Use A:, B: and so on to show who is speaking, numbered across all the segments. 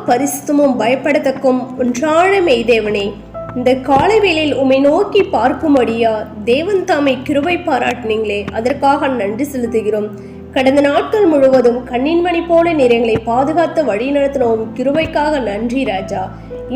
A: பரிசுத்தமும் பயப்படத்தக்கும் ஒன்றான மெய்தேவனே, இந்த காலை வேளையில் உம்மை நோக்கி பார்க்கும்படியா தேவன் தாமை கிருபை பாராட்டினீங்களே, அதற்காக நன்றி செலுத்துகிறோம். கடந்த நாட்கள் முழுவதும் கண்ணின் மணி போல நீர் எங்களை பாதுகாத்து வழி நடத்தினோம். கிருபைக்காக நன்றி ராஜா.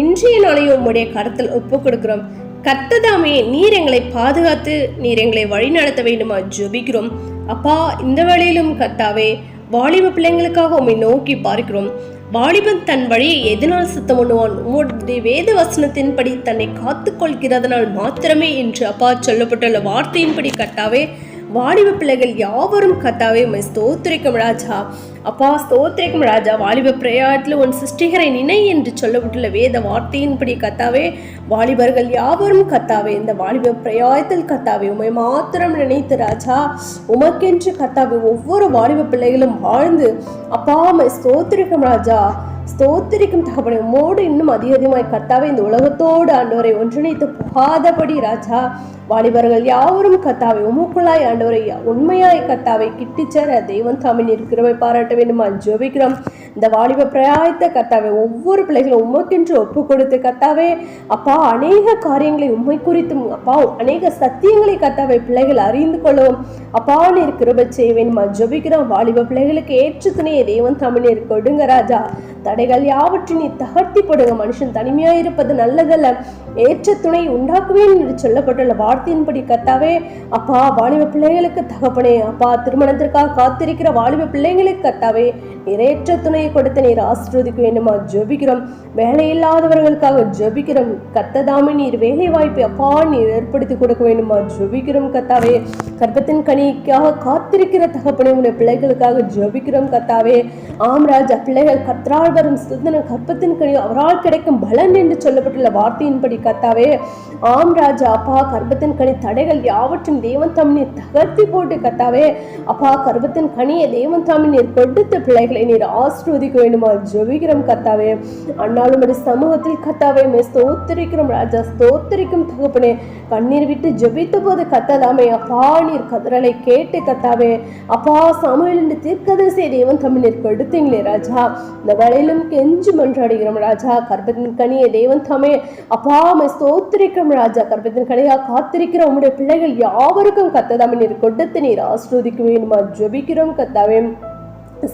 A: இன்றைய நாளையும் உம்முடைய கருத்தில் ஒப்பு கொடுக்கிறோம். கர்த்ததாமே நீர் எங்களை பாதுகாத்து நீர் எங்களை வழி நடத்த வேண்டுமா ஜெபிக்கிறோம். அப்பா, இந்த வேளையிலும் கர்த்தாவே வாலிப பிள்ளைங்களுக்காக உம்மை நோக்கி பார்க்கிறோம். வாலிபன் தன் வழியை எதனால் சுத்தம் பண்ணுவான்? உம்முடைய வேத வசனத்தின்படி தன்னை காத்து கொள்கிறதனால் மாத்திரமே என்று அப்பா சொல்லப்பட்டுள்ள வார்த்தையின்படி கர்த்தாவே வாலிப பிள்ளைகள் யாவரும் கர்த்தாவே உம்மை ஸ்தோத்திரிக்கும் ராஜா. அப்பா, ஸ்தோத்திரிக்கும் ராஜா. வாலிப பிரயாணத்தில் உன் சிருஷ்டிகரை நினை என்று சொல்லப்பட்டுள்ள வேத வார்த்தையின்படி கர்த்தாவே வாலிபர்கள் யாவரும் கர்த்தாவே இந்த வாலிப பிரயாணத்தில் கர்த்தாவே உம்மை மாத்திரம் நினைத்து ராஜா, உமக்கென்று கர்த்தாவே ஒவ்வொரு வாலிப பிள்ளைகளும் வாழ்ந்து அப்பா உம்மை ஸ்தோத்திரிக்கும் ராஜா. ஸ்தோத்திரிக்கும் தகப்பனே, உம்மோடு இன்னும் அதிகமாய் கர்த்தாவே இந்த உலகத்தோடு ஆண்டவரை ஒன்றிணைத்து போகாதபடி ராஜா வாலிபர்கள் யாவரும் கர்த்தாவே உமக்குள்ளாய் ஆண்டவரை உண்மையாய் கர்த்தாவை கிட்டிச்சேர தெய்வம் தாமே நீர் கிருபை பாராட்ட வேண்டுமா ஜெபிக்கிறோம். இந்த வாலிப பிரயாயத்தை கர்த்தாவே ஒவ்வொரு பிள்ளைகளும் உமக்கென்று ஒப்பு கொடுத்து கர்த்தாவே அப்பா அநேக காரியங்களை உண்மை குறித்தும் அப்பா அநேக சத்தியங்களை கர்த்தாவே பிள்ளைகள் அறிந்து கொள்ளவும் அப்பா நீர் கிருபை செய்ய வேண்டுமா ஜெபிக்கிறோம். வாலிப பிள்ளைகளுக்கு ஏற்ற துணையை தெய்வம் தாமே நீர் கொடுங்க ராஜா. தடைகள் யாவற்றை நீ தகர்த்தி போடுங்க. மனுஷன் தனிமையாக இருப்பது நல்லதல்ல, ஏற்ற துணை உண்டாக்குவேன் என்று சொல்லப்பட்டுள்ள வார்த்தையின்படி கர்த்தாவே அப்பா வாலிப பிள்ளைகளுக்கு தகப்பனே அப்பா திருமணத்திற்காக காத்திருக்கிற வாலிப பிள்ளைங்களுக்கு கர்த்தாவே நிறைவேற்ற துணையை கொடுத்து நீர் ஆசீர்வதிக்க வேண்டுமா ஜெபிக்கிறோம். வேலை இல்லாதவர்களுக்காக ஜெபிக்கிறோம். கர்த்ததாமே நீர் வேலை வாய்ப்பை அப்பா நீர் ஏற்படுத்தி கொடுக்க வேண்டுமா ஜெபிக்கிறோம். கர்த்தாவே கர்ப்பத்தின் கனிக்காக காத்திருக்கிற தகப்பனே உடைய பிள்ளைகளுக்காக ஜெபிக்கிறோம். கர்த்தாவே ஆம் ராஜா, பிள்ளைகள் கர்த்தரால் வரும் சுதன கர்ப்பத்தின் கனி அவரால் கிடைக்கும் பலன் என்று சொல்லப்பட்டுள்ள வார்த்தையின்படி கர்த்தாவே ஆம் ராஜா அப்பா கர்ப்பத்தின் கனி தடைகள் யாவற்றும் தேவன் தாமே நீர் தகர்த்தி போட்டு கர்த்தாவே அப்பா கர்ப்பத்தின் கனியை தேவன் தாமே நீர் கொடுத்த பிள்ளைகளை நீர் ஆசீர்வதிக்க வேண்டுமா ஜெபிக்கிறோம். கர்த்தாவே அண்ணாலும் ஒரு சமூகத்தில் கர்த்தாவே ஸ்தோத்திரிக்கிறோம் ராஜா. ஸ்தோத்திரிக்கும் தகப்பனே, கண்ணீர் விட்டு ஜெபித்த போது கர்த்தாதாமே அப்பா நீர் கதறலை கேட்டு கர்த்தாவே அப்பா சாமுவேல் என்று தீர்க்கதரிசியை தேவன் தாமே நீர் கொடுத்தீங்களே ராஜா. இந்த வேளையிலும் கெஞ்சு மன்றாடுகிறோம் ராஜா. கர்ப்பத்தின் கனியை தேவன் தாமே அப்பா ஸ்தோத்திரிக்கிறோம் ராஜா. கர்ப்பத்தின் கனியா காத்திருக்கிற உம்முடைய பிள்ளைகள் யாவருக்கும் கர்த்தாதாமே நீர் கொடுத்து நீர் ஆசீர்வதிக்க வேண்டுமா ஜெபிக்கிறோம். கர்த்தாவே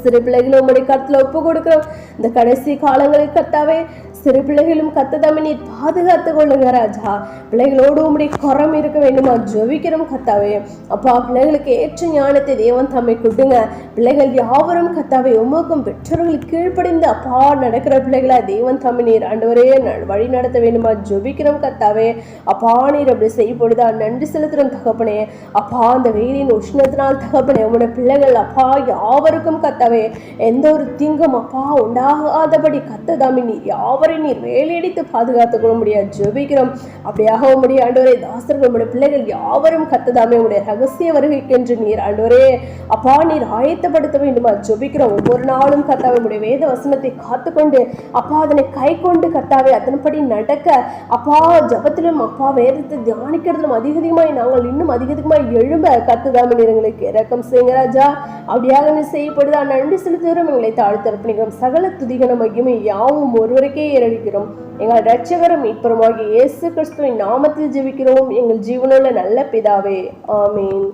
A: சிறு பிள்ளைகளும் உம்முடைய கருத்துல ஒப்பு கொடுக்கிறோம். இந்த கடைசி காலங்களில் கர்த்தாவே சிறு பிள்ளைகளும் கர்த்தாவே நீர் பாதுகாத்து கொள்ளுங்க ராஜா. பிள்ளைகளோடு உம்முடைய கரம் இருக்க வேண்டுமா ஜெபிக்கிறோம். கர்த்தாவே அப்பா பிள்ளைகளுக்கு ஏற்ற ஞானத்தை தேவன் தாமே கொடுங்க. பிள்ளைகள் யாவரும் கர்த்தாவே உமக்கும் பெற்றோர்களுக்கு கீழ்ப்படிந்து அப்பா நடக்கிற பிள்ளைகளா தேவன் தாமே நீர் ஆண்டவரே வழி நடத்த வேண்டுமா ஜெபிக்கிறோம். கர்த்தாவே அப்பா நீர் அப்படி செய்யப்படுதா நன்றி செலுத்துறோம் தகப்பனே. அப்பா அந்த வெயிலின் உஷ்ணத்தினால் தகப்பனே உம்முடைய பிள்ளைகள் அப்பா யாவருக்கும் கர்த்தாவே எந்த ஒரு தீங்கும் அப்பா உண்டாகாதபடி கர்த்தாவே நீர் யாவரும் நீர் வேலையடித்து பாதுகாத்துக் கொள்ள முடியாது ஜெபிக்கிறோம். அப்படியாக உம்முடைய ஆண்டவரே தாசர்கள் உம்முடைய பிள்ளைகள் யாவரும் கர்த்தாவே உம்முடைய ரகசிய வருகைக்கென்று நீர் ஆண்டவரே அப்பா நீர் ஆயத்தப்படுத்த வேண்டுமா ஜெபிக்கிறோம். ஒவ்வொரு நாளும் கர்த்தாவே உம்முடைய வேத வசனத்தை காத்துக்கொண்டு அப்பா அதனை கை கொண்டு கர்த்தாவே அதன்படி நடக்க அப்பா ஜபத்திலும் அப்பா வேதத்தை தியானிக்கிறதுலும் அதிகமாய் நாங்கள் இன்னும் அதிகமாய் எழும்ப கர்த்தாவே நீர் எங்களுக்கு இரக்கம் செய்யுங்க ராஜா. அப்படியாக நீ செய்யப்படுதா நன்றி செலுத்துகிறோம். எங்களை தாழ்த்தர்ப்பணிக்கிறோம். சகல துதிகன மகிமை யாவும் ஒருவருக்கே ஏறடிக்கிறோம். எங்கள் இரட்சகரும் மீட்பருமாகிய இயேசு கிறிஸ்துவின் நாமத்தில் ஜெபிக்கிறோம் எங்கள் ஜீவனுள்ள நல்ல பிதாவே, ஆமீன்.